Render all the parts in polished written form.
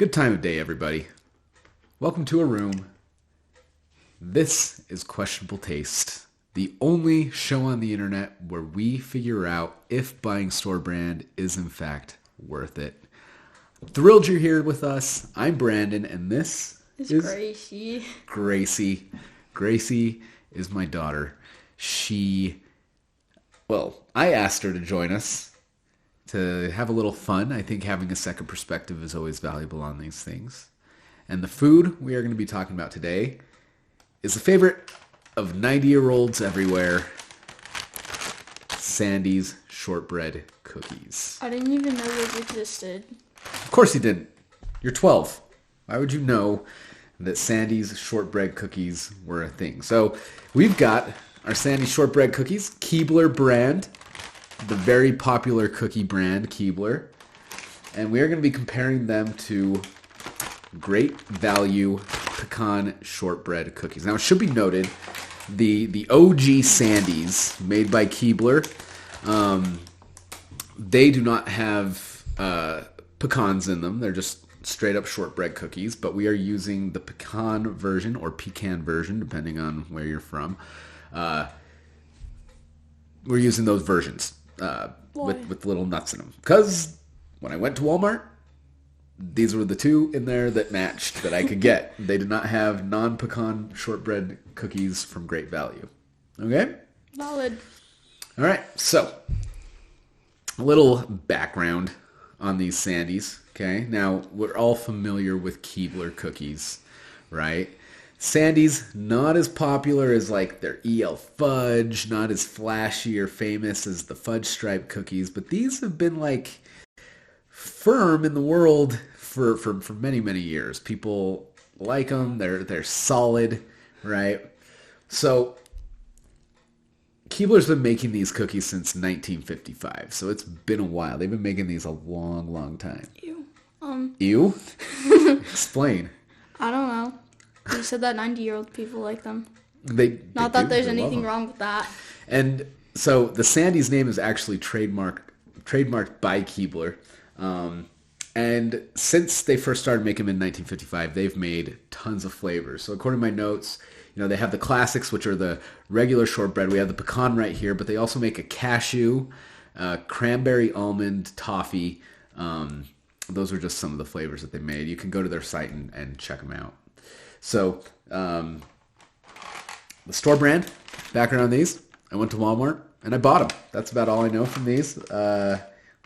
Good time of day, everybody. Welcome to a room. This is Questionable Taste, the only show on the internet where we figure out if buying store brand is in fact worth it. I'm thrilled you're here with us. I'm Brandon, and this is Gracie. Gracie is my daughter. I asked her to join us to have a little fun. I think having a second perspective is always valuable on these things. And the food we are going to be talking about today is the favorite of 90-year-olds everywhere, Sandie's shortbread cookies. I didn't even know those existed. Of course you didn't. You're 12. Why would you know that Sandie's shortbread cookies were a thing? So we've got our Sandie's shortbread cookies, Keebler brand, the very popular cookie brand, Keebler. And we are going to be comparing them to Great Value Pecan Shortbread cookies. Now, it should be noted, the OG Sandies made by Keebler, they do not have pecans in them. They're just straight up shortbread cookies, but we are using the pecan version or pecan version, depending on where you're from. We're using those versions with little nuts in them. Because when I went to Walmart, these were the two in there that matched that I could get. They did not have non-pecan shortbread cookies from Great Value. Okay? Valid. All right, so a little background on these Sandies. Okay, now we're all familiar with Keebler cookies, right? Sandie's not as popular as like their EL Fudge, not as flashy or famous as the Fudge Stripe cookies, but these have been like firm in the world for many, many years. People like them. They're solid, right? So Keebler's been making these cookies since 1955, so it's been a while. They've been making these a long, long time. Ew. Ew? Explain. I don't know. You said that 90-year-old people like them. Not that there's anything wrong with that. And so the Sandie's name is actually trademarked by Keebler. And since they first started making them in 1955, they've made tons of flavors. So according to my notes, they have the classics, which are the regular shortbread. We have the pecan right here, but they also make a cashew, cranberry almond, toffee. Those are just some of the flavors that they made. You can go to their site and check them out. So the store brand, background on these, I went to Walmart and I bought them. That's about all I know from these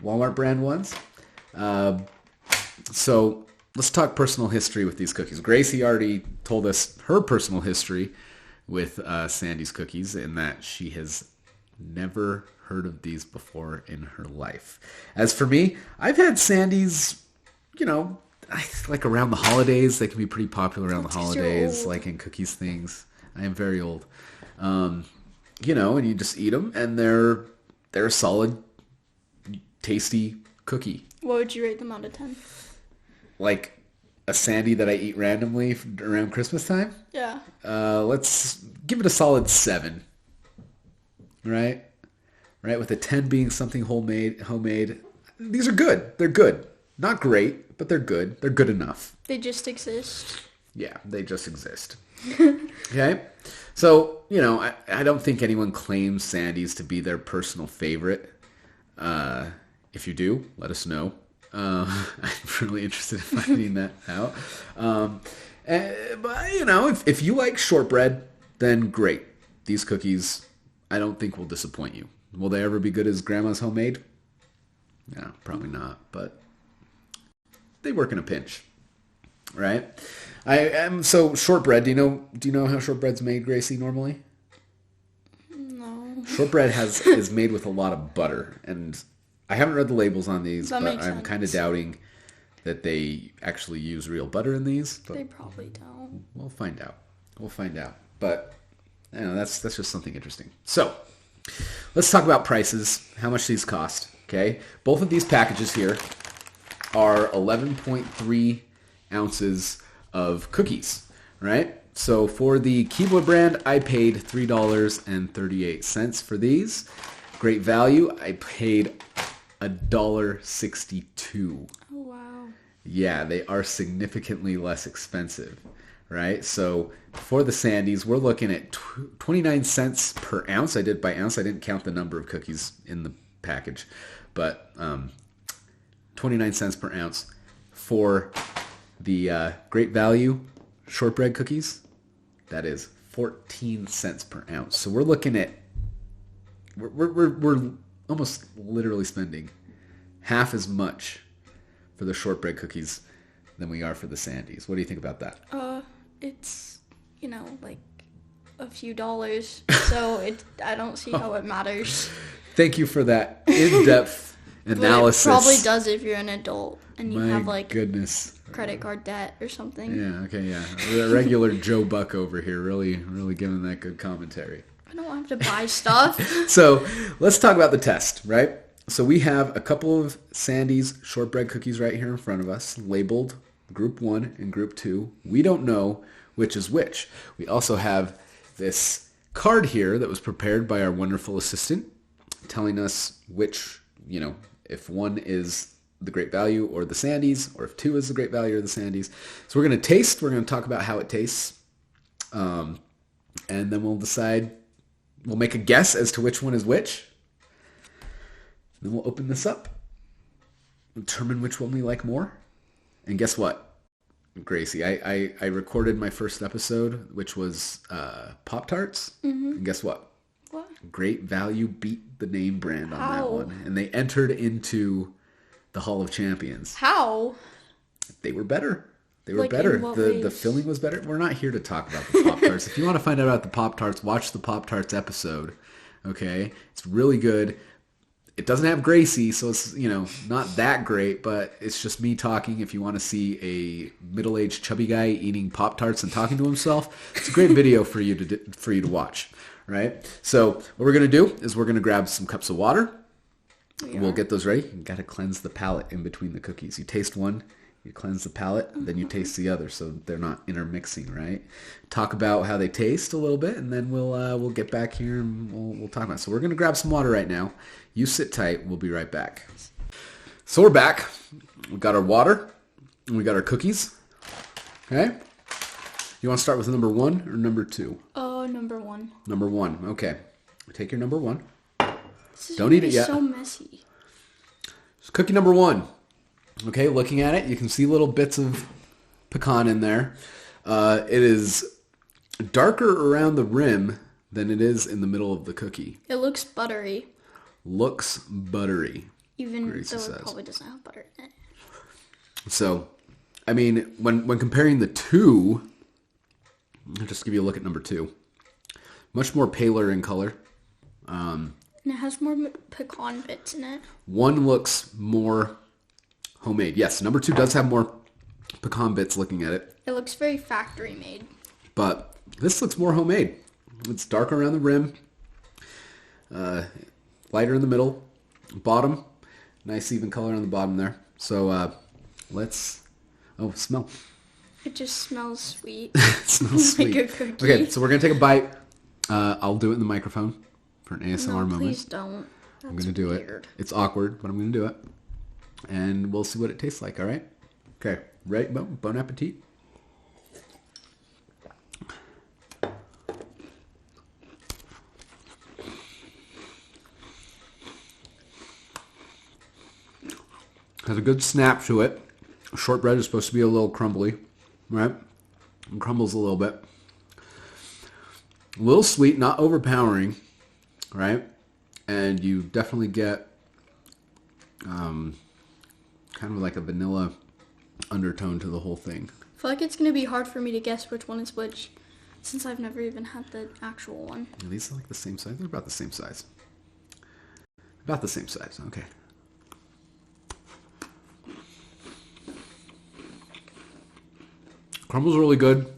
Walmart brand ones. So let's talk personal history with these cookies. Gracie already told us her personal history with Sandie's cookies in that she has never heard of these before in her life. As for me, I've had Sandie's, like around the holidays. They can be pretty popular around the holidays, like in cookies things. I am very old. And you just eat them, and they're a solid, tasty cookie. What would you rate them out of 10? Like a Sandie that I eat randomly around Christmas time? Yeah. Let's give it a solid 7. Right? Right, with a 10 being something homemade. These are good. They're good. Not great, but they're good. They're good enough. They just exist. Yeah, they just exist. Okay? So, I don't think anyone claims Sandie's to be their personal favorite. If you do, let us know. I'm really interested in finding that out. But, if you like shortbread, then great. These cookies, I don't think will disappoint you. Will they ever be good as Grandma's homemade? No, probably not, but they work in a pinch, right? So shortbread. Do you know how shortbread's made, Gracie? Normally, no. Shortbread is made with a lot of butter, and I haven't read the labels on these, but I'm kind of doubting that they actually use real butter in these. But they probably don't. We'll find out. But that's just something interesting. So let's talk about prices. How much these cost? Okay, both of these packages here are 11.3 ounces of cookies, right? So for the Keebler brand, I paid $3.38 for these. Great Value, I paid $1.62. Oh, wow. Yeah, they are significantly less expensive, right? So for the Sandies, we're looking at 29 cents per ounce. I did by ounce. I didn't count the number of cookies in the package, but 29 cents per ounce. For the Great Value shortbread cookies, that is 14 cents per ounce. So we're looking at, we're almost literally spending half as much for the shortbread cookies than we are for the Sandies. What do you think about that? It's, like a few dollars, so I don't see how it matters. Thank you for that in-depth analysis. But it probably does if you're an adult and you have goodness, credit card debt or something. Yeah, okay, yeah. A regular Joe Buck over here, really giving that good commentary. I don't have to buy stuff. So let's talk about the test, right? So we have a couple of Sandies shortbread cookies right here in front of us, labeled Group 1 and Group 2. We don't know which is which. We also have this card here that was prepared by our wonderful assistant telling us which, if one is the Great Value or the Sandies, or if 2 is the Great Value or the Sandies. So we're going to taste. We're going to talk about how it tastes. And then we'll decide, we'll make a guess as to which one is which. Then we'll open this up, determine which one we like more. And guess what? Gracie, I recorded my first episode, which was Pop-Tarts. Mm-hmm. And guess what? What? Great Value beat the name brand on that How? one. And they entered into the Hall of Champions. How? They were better. They were Like, better. in what The ways? filling was better. We're not here to talk about the Pop-Tarts. If you want to find out about the Pop-Tarts, watch the Pop-Tarts episode. Okay? It's really good. It doesn't have Gracie, so it's, not that great, but it's just me talking. If you want to see a middle-aged chubby guy eating Pop-Tarts and talking to himself, it's a great video for you to watch, right? So what we're going to do is we're going to grab some cups of water. We'll get those ready. You got to cleanse the palate in between the cookies. You taste one, you cleanse the palate, then you taste the other, so they're not intermixing, right? Talk about how they taste a little bit, and then we'll get back here and we'll talk about it. So we're going to grab some water right now. You sit tight. We'll be right back. So we're back. We got our water, and we got our cookies. Okay? You want to start with number 1 or number 2? Number 1. Number 1. Okay. Take your number 1. This is Don't eat it yet. So messy. So cookie number 1. Okay, looking at it, you can see little bits of pecan in there. It is darker around the rim than it is in the middle of the cookie. It looks buttery. Looks buttery. Even Gracie though says. it probably doesn't have butter in it. So, I mean, when comparing the two, I'll just give you a look at number 2. Much more paler in color. And it has more pecan bits in it. One looks more homemade. Yes, number 2 does have more pecan bits looking at it. It looks very factory made. But this looks more homemade. It's darker around the rim. Lighter in the middle. Bottom. Nice even color on the bottom there. So let's... Oh, smell. It just smells sweet. It smells like sweet. a cookie. Okay, so we're going to take a bite. I'll do it in the microphone for an ASMR No, moment. please don't. That's I'm going to do weird. it. It's awkward, but I'm going to do it. And we'll see what it tastes like, all right? Okay, ready? Bon appetit. Has a good snap to it. Shortbread is supposed to be a little crumbly, right? It crumbles a little bit. A little sweet, not overpowering, right? And you definitely get kind of like a vanilla undertone to the whole thing. I feel like it's going to be hard for me to guess which one is which, since I've never even had the actual one. Are these like the same size? They're about the same size. About the same size, okay. Crumbles really good.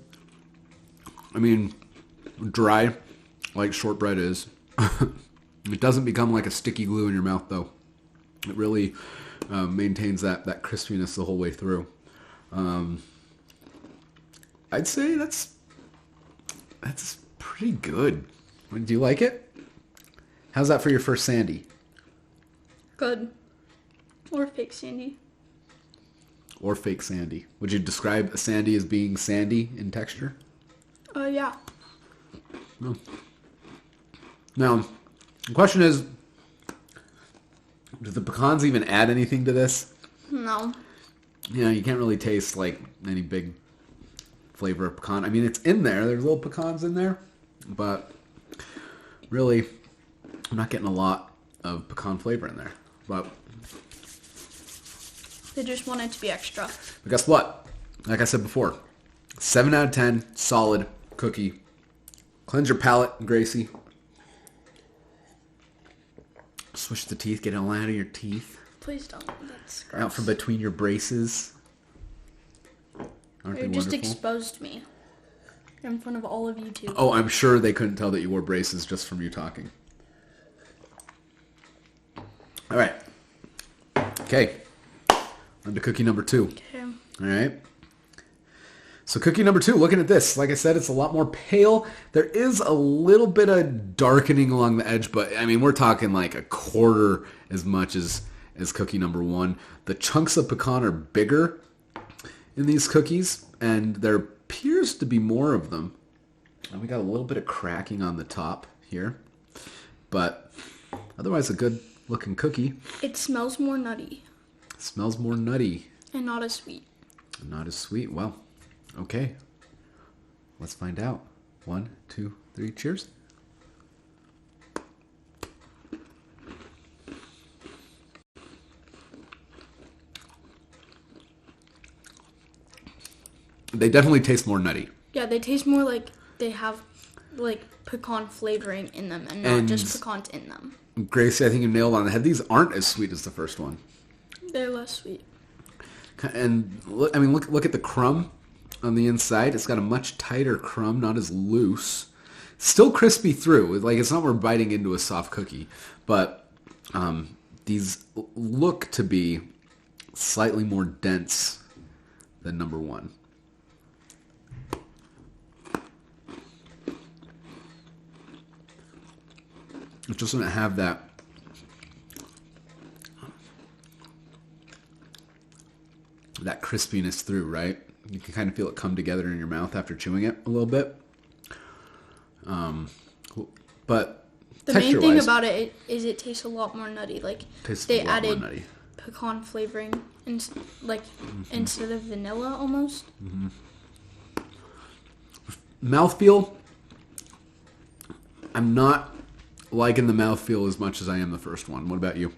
I mean, dry, like shortbread is. It doesn't become like a sticky glue in your mouth, though. It really maintains that crispiness the whole way through. I'd say that's pretty good. Do you like it? How's that for your first Sandie? Good. Or fake Sandie. or fake Sandie. Would you describe a Sandie as being sandy in texture? Yeah. No. Now, the question is, do the pecans even add anything to this? No. You can't really taste like any big flavor of pecan. I mean, it's in there. There's little pecans in there, but really, I'm not getting a lot of pecan flavor in there. But They just want it to be extra. But guess what? Like I said before, 7 out of 10, solid cookie. Cleanse your palate, Gracie. Oh. Swish the teeth, get it all out of your teeth. Please don't. That's gross. Out from between your braces. Aren't they You just wonderful? exposed me in front of all of you two. Oh, I'm sure they couldn't tell that you wore braces just from you talking. All right. Okay. On to cookie number 2. Okay. All right. So cookie number 2, looking at this, like I said, it's a lot more pale. There is a little bit of darkening along the edge, but I mean, we're talking like a quarter as much as cookie number 1. The chunks of pecan are bigger in these cookies, and there appears to be more of them. And we got a little bit of cracking on the top here, but otherwise a good looking cookie. It smells more nutty. Smells more nutty. And not as sweet. Not as sweet. Well, okay. Let's find out. 1, 2, 3, cheers. They definitely taste more nutty. Yeah, they taste more like they have like pecan flavoring in them and not just pecans in them. Gracie, I think you nailed it on the head. These aren't as sweet as the first one. They're less sweet. And look, I mean, look at the crumb on the inside. It's got a much tighter crumb, not as loose. Still crispy through. Like, it's not we're biting into a soft cookie, but these look to be slightly more dense than number 1. It just doesn't have that crispiness through, right? You can kind of feel it come together in your mouth after chewing it a little bit. But the main thing about it is it tastes a lot more nutty. Like they added pecan flavoring instead of vanilla almost. Mm-hmm. Mouthfeel, I'm not liking the mouthfeel as much as I am the first one. What about you?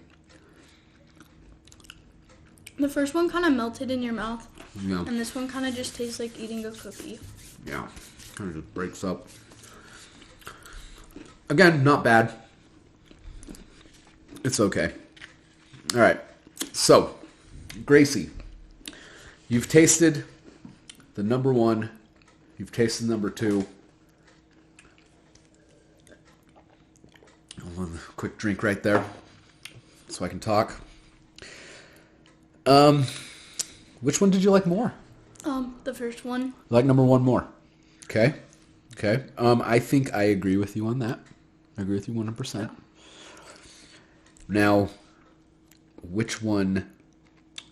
The first one kind of melted in your mouth. Yeah. And this one kind of just tastes like eating a cookie. Yeah. Kind of just breaks up. Again, not bad. It's okay. All right. So, Gracie, you've tasted the number 1. You've tasted number 2. One quick drink right there so I can talk. Which one did you like more? The first one. You like number 1 more. Okay. I think I agree with you on that. I agree with you 100%. Yeah. Now, which one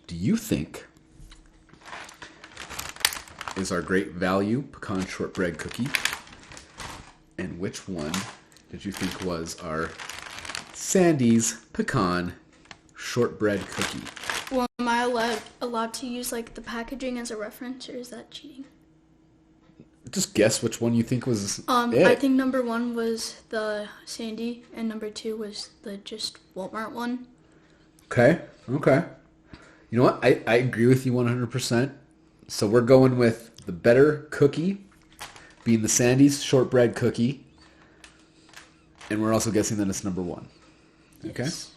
do you think is our great value pecan shortbread cookie? And which one did you think was our Sandie's pecan shortbread cookie? Well, am I allowed to use like the packaging as a reference, or is that cheating? Just guess which one you think was it. I think number 1 was the Sandie, and number 2 was the just Walmart one. Okay. You know what? I agree with you 100%. So we're going with the better cookie, being the Sandie's shortbread cookie. And we're also guessing that it's number 1. Okay? Yes.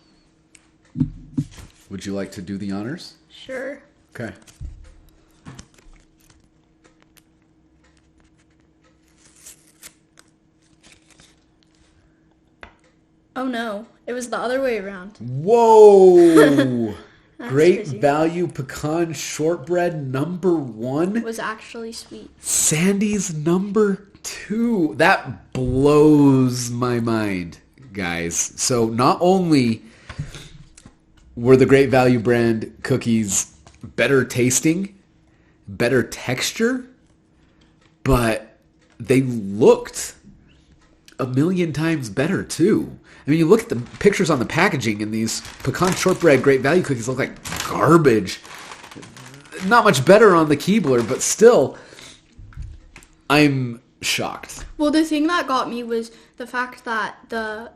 Would you like to do the honors? Sure. Okay. Oh no, it was the other way around. Whoa! Great crazy. value pecan shortbread number 1. It was actually sweet. Sandie's number 2. That blows my mind, guys. So not only were the Great Value brand cookies better tasting, better texture, but they looked a million times better too. I mean, you look at the pictures on the packaging, and these Pecan Shortbread Great Value cookies look like garbage. Not much better on the Keebler, but still, I'm shocked. Well, the thing that got me was the fact that the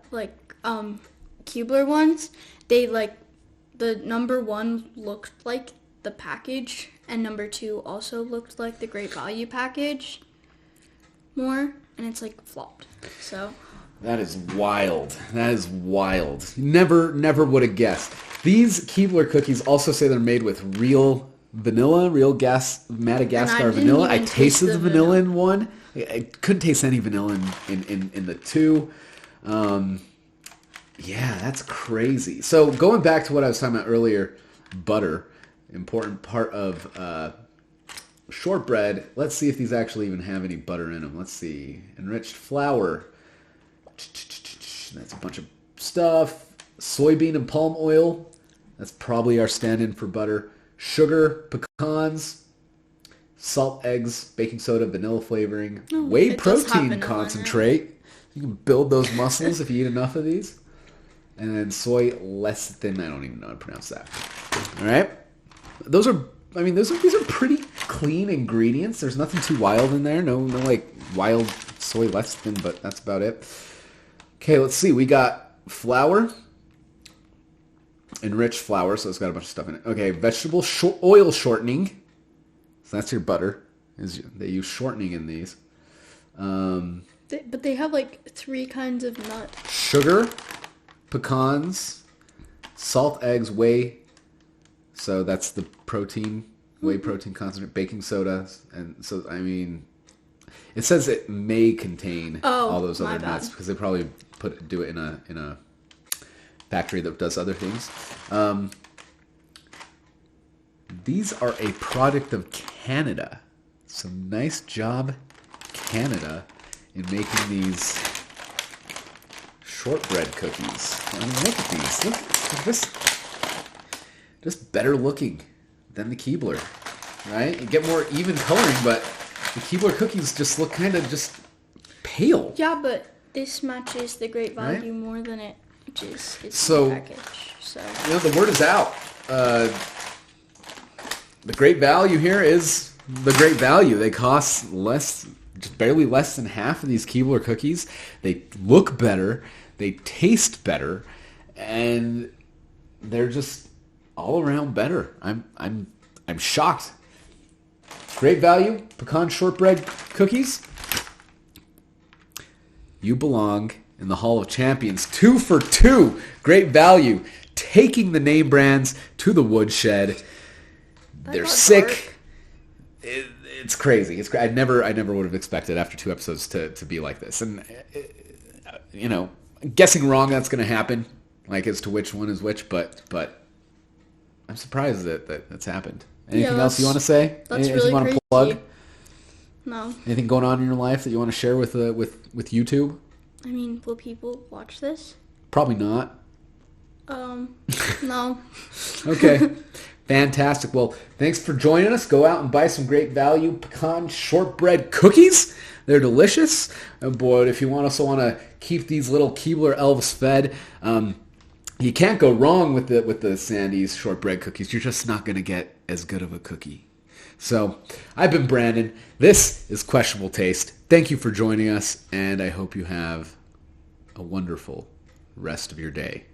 Keebler ones, they the number 1 looked like the package, and number 2 also looked like the Great Value package more, and it's flopped. So that is wild. That is wild. Never would have guessed. These Keebler cookies also say they're made with real vanilla, Madagascar vanilla. I tasted the vanilla in one. I couldn't taste any vanilla in the 2. Yeah, that's crazy. So going back to what I was talking about earlier, butter, important part of shortbread. Let's see if these actually even have any butter in them. Let's see. Enriched flour. That's a bunch of stuff. Soybean and palm oil. That's probably our stand-in for butter. Sugar, pecans, salt, eggs, baking soda, vanilla flavoring, whey protein concentrate. You can build those muscles if you eat enough of these. And then soy lecithin. I don't even know how to pronounce that. All right. These are pretty clean ingredients. There's nothing too wild in there. No wild soy lecithin, but that's about it. Okay, let's see. We got flour. Enriched flour, so it's got a bunch of stuff in it. Okay, vegetable oil shortening. So that's your butter. They use shortening in these. But they have 3 kinds of nut. Sugar, pecans, salt, eggs, whey. So that's the protein, whey protein concentrate, baking soda, and so it says it may contain all those other nuts because they probably do it in a factory that does other things. These are a product of Canada. So nice job, Canada, in making these shortbread cookies. Look at these. They're just better looking than the Keebler, right? You get more even coloring, but the Keebler cookies just look kind of just pale. Yeah, but this matches the Great Value more than it matches its package. So the word is out. The Great Value here is the Great Value. They cost less, just barely less than half of these Keebler cookies. They look better. They taste better, and they're just all around better. I'm shocked. Great Value Pecan Shortbread cookies. You belong in the Hall of Champions. 2 for 2. Great Value, taking the name brands to the woodshed. They're sick. It's crazy. I never would have expected after 2 episodes to be like this. And guessing wrong, that's going to happen. As to which one is which, but I'm surprised that that's happened. Anything else you want to say? That's Anything really you want crazy. to plug? No. Anything going on in your life that you want to share with YouTube? Will people watch this? Probably not. No. Okay. Fantastic. Well, thanks for joining us. Go out and buy some Great Value Pecan Shortbread cookies. They're delicious. But if you also want to keep these little Keebler elves fed, you can't go wrong with the Sandie's shortbread cookies. You're just not going to get as good of a cookie. So, I've been Brandon. This is Questionable Taste. Thank you for joining us, and I hope you have a wonderful rest of your day.